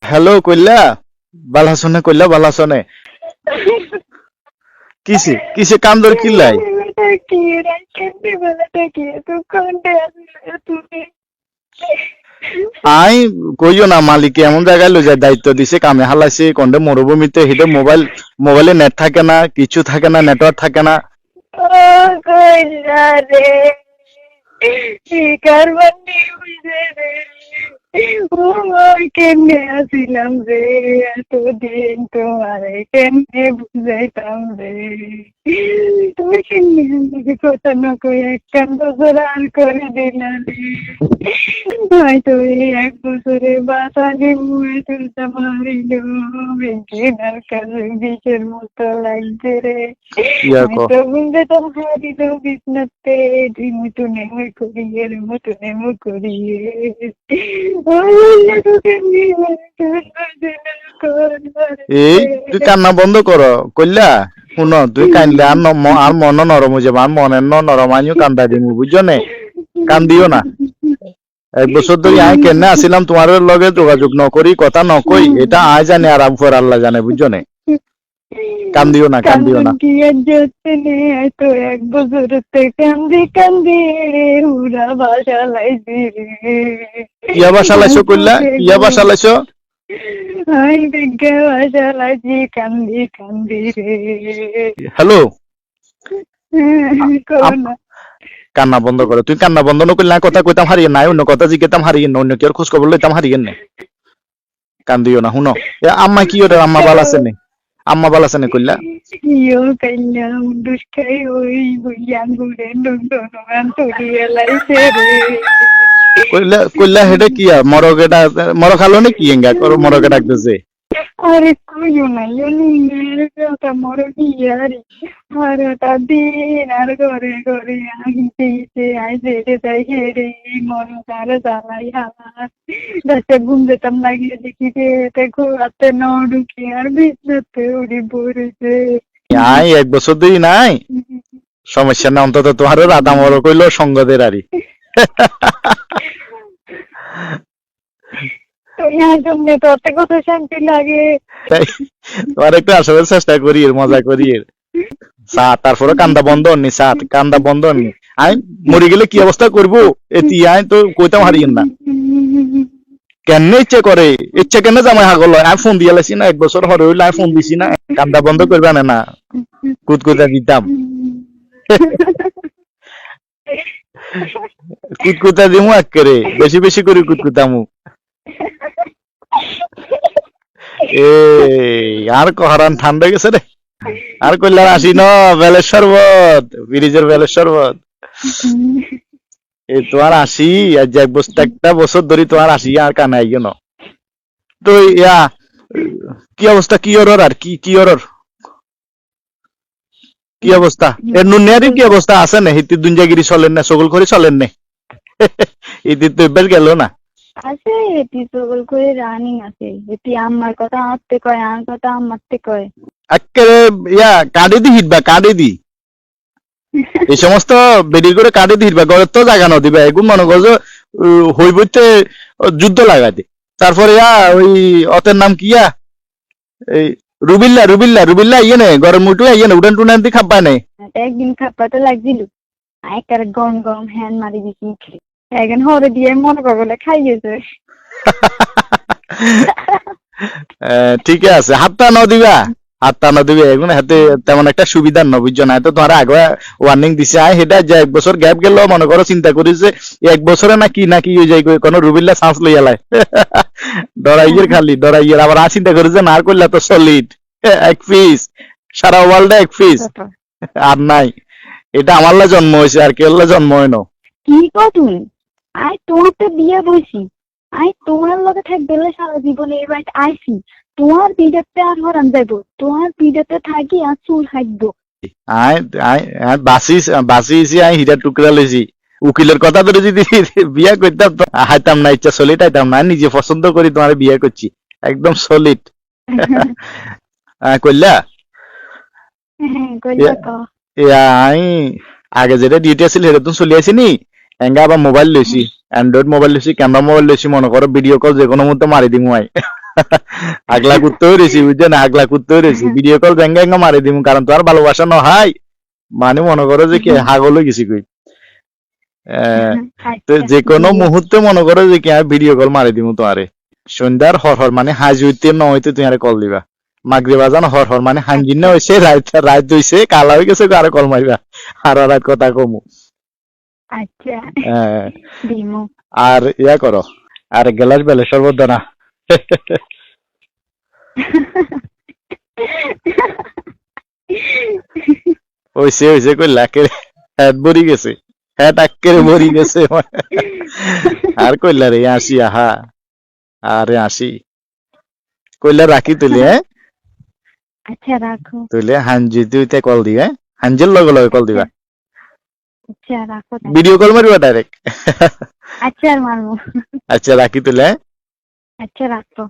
Hello কইলা বালাসনে কইলা বালাসনে কিসে কিসে কান্দর কিলাই আই কইও না মালিক এমন জায়গায় লই যায় দায়িত্ব দিছে কামে হালাইছে কোনটা মরুভূমিতে হেডে মোবাইলে নেট থাকে না কিছু থাকে না নেটওয়ার্ক থাকে না কেমনে আসিলাম রে এতদিন তোমারে কেমনে বুঝাইতাম রে তুমি কেমনে আমাকে কথা না কই একখান বছর আর করে দিলা রে হয়তো এই এক বছরে বাতাসে মুয়ে তুলতে পারিল বেঁচে কাছে বিষের মতো লাগছে রে হয়তো বুঝতে তো হারিল বিষ্ণতে মতো নেমে করিয়ে মতো নেমে করিয়ে এই তুই কান্না বন্ধ কর কইলা শুন তুই কান্দলে আর মন নরম হয়ে যাবে আর মনের নরম আনিও কান্দা দিমু বুঝছো নে কান্দিও না এক বছর ধরে আয় কেন আসিলাম তোমার লগে যোগাযোগ নকরি কথা নকই এটা আয় জানে আর আমফর আল্লাহ জানে বুঝছো নে কান্দিও না কান্দিও না তো এক বছর কান্দি কান্দি উড়া বাসা লাইছি ইয়া বাসা লাইছো কইলা ইয়া বাসা লাইছো হাই বিজ্ঞা বাসা লাইছি কান্দি কান্দি রে হ্যালো করোনা কান্না বন্ধ করো তুই কান্না বন্ধ নকরলে কথা কইতাম হারিয়ে নাই অন্য কথা জিজ্ঞেতাম হারিয়ে না অন্য কি আর খোঁজ খবর লইতাম হারিয়ে না কান্দিও না শুনো আম্মা কি ওরে আম্মা ভালো আছে নে আম্মা ভালো আছে নে কইলা ইয়ো কাইনা দুষ্কাই ওই বুইয়ান গুড়ে নন্দন তুলিয়ে লাইছে রে কইলা হেডে কি আর মর খালো নে কি এঙ্গা করো মরকে ডাকতেছে আরে কইও না ইয়ো কথা মর বিয়ারি আর তা দিন আর ঘরে ঘরে আগিতে আইছে রে তাই রে মন তার জ্বালাই হাত দাসে ঘুম যেতাম লাগিয়ে দেখি রে দেখো হাতে নড়ুকি আর বিছনাতে উড়ি পড়েছে আই এক বছর ধরে নাই সমস্যা না অন্তত তোমার রাধা মর কইলো সঙ্গদের আরি তোতে কত শান্তি লাগে তোমার একটু আসলে চেষ্টা করি মজা করি তারপরে কান্দা বন্ধ হননি কান্দা বন্ধ হননি আমি মরে গেলে কি অবস্থা করবো এটি আই তো কইতাম হারিয়েন না কেন ইচ্ছে করে ইচ্ছে কেন জামাই হাগল আমি ফোন দিয়ে লাইছি না এক বছর হরে হইলে আমি ফোন দিছি না কান্দা বন্ধ করবে না কুতকুতা দিতাম কুতকুতা দিমু এক করে বেশি বেশি করে কুতকুতামু আর কহারান ঠান্ডা গেছে রে আর কইলার আসি ন বেলের শরবত ব্রিজের বেলের শরবত এই তোমার আসি আজ এক বছর একটা বছর ধরে তোমার আসি আর কানে আইও ন তো ইয়া কি অবস্থা কি ওর আর কি ওর কি অবস্থা এর নুনিয়ারির কি অবস্থা আছে না হিতি দুঞ্জাগিরি চলেন না সকল করে চলেন না ইতি তো বেশ গেল না আছে এটি সকল করে রানিং আছে এটি আমার কথা আত্তে কয় আর কথা আমারতে কয় একেবারে ইয়া কাড়ে দি হিটবা কাড়ে দি এই সমস্ত বেডি করে কাড়ে দি হিটবা ঘরে তো জায়গা না দিবা এগুন মনে করছো হইবইতে যুদ্ধ লাগাতে তারপরে ওই অতের নাম কি এই রুবিল্লা ইয়ে নে গরম মুটু ইয়ে নে উড়ান টুনান দি খাবা নে একদিন খাপাতে লাগছিল একটা গরম গরম হ্যান্ড মারি দিছি এখন হরে দিয়ে মনে করলে খাই গেছে ঠিক আছে হাতটা ন দিবা এখন হাতে তেমন একটা সুবিধা ন বুঝছো না তো তোমার আগে ওয়ার্নিং দিছে সেটা যে এক বছর গ্যাপ গেল মনে করো চিন্তা করি যে এক বছরে না কি হয়ে যায় কোনো রুবিল্লা চান্স লইয়ালায় ডরাইয়ের আবার চিন্তা করি যে না করলে তো সলিড এক পিস সারা ওয়ার্ল্ডে এক পিস আর নাই এটা আমার জন্ম হয়েছে আর কেউ জন্ম হয় না কি কো তুমি আই তোমার তো বিয়ে বইছি আই তোমার লগে থাকবে সারা জীবনে এই বাড়িতে আইসি তোমার বিয়েতে আর হরান যাইব তোমার বিয়েতে থাকি আর চুল হাইব বাসি আই হীরা টুকরা লইছি উকিলের কথা ধরে যদি বিয়ে করতাম তো হাইতাম না ইচ্ছা সলিড হাইতাম না নিজে পছন্দ করি তোমার বিয়ে করছি একদম সলিড কইলা আই আগে যেটা ডিউটি আছিল সেটা তুমি চলে আসিনি এঙ্গা আবার মোবাইল লইছি, অ্যান্ড্রয়েড মোবাইল লইছি, ক্যামেরা মোবাইল লইছি, মনে করো ভিডিও কল যে কোনো মুহূর্তে মারি দিমু আই। আগলা করতেও রয়েছি বুঝছেন, আগলা করতেও রয়েছি, ভিডিও কল জেঙ্গা এঙ্গা মারি দিমু, কারণ তো আর ভালোবাসা নহাই, মানে মনে করো যে কি হাগল হয়ে গেছি কই। তো আচ্ছা যে কোনো দিয়ে মুহূর্তে মনে করো যে কি ভিডিও কল মারি দিমু তোমারে। সন্ধ্যার হর মানে হাজি হইতে ন হইতে তুমি আরে কল দিবা। মাগরিব আজান হর মানে হাঞ্জিন না আচ্ছা হইছে, রাত হইছে, কালা হয়ে গেছে, আরে কল মারিবা, আর রাত কথা কমু। আচ্ছা আহ, দিমু। আর ইয়া করো, আর গ্লাস বেলে সর্বদা না। হইছে কইলা কে, হ্যাট ভরি গেছে, হ্যাট আক্কেরে ভরি গেছে। আর কইলা রে আসি, আহা আরে আসি, কইলা রাখি তুলি, হ্যাঁ আচ্ছা রাখো। তুলে হাঞ্জি তুইতে কল দিবা, হাঞ্জির লগে লগে কল আচ্ছা দিবা, আচ্ছা রাখো তাই। ভিডিও কল মারিবা ডাইরেক্ট। আচ্ছা আর মারবো। আচ্ছা রাখি তুলে। আচ্ছা রাখো।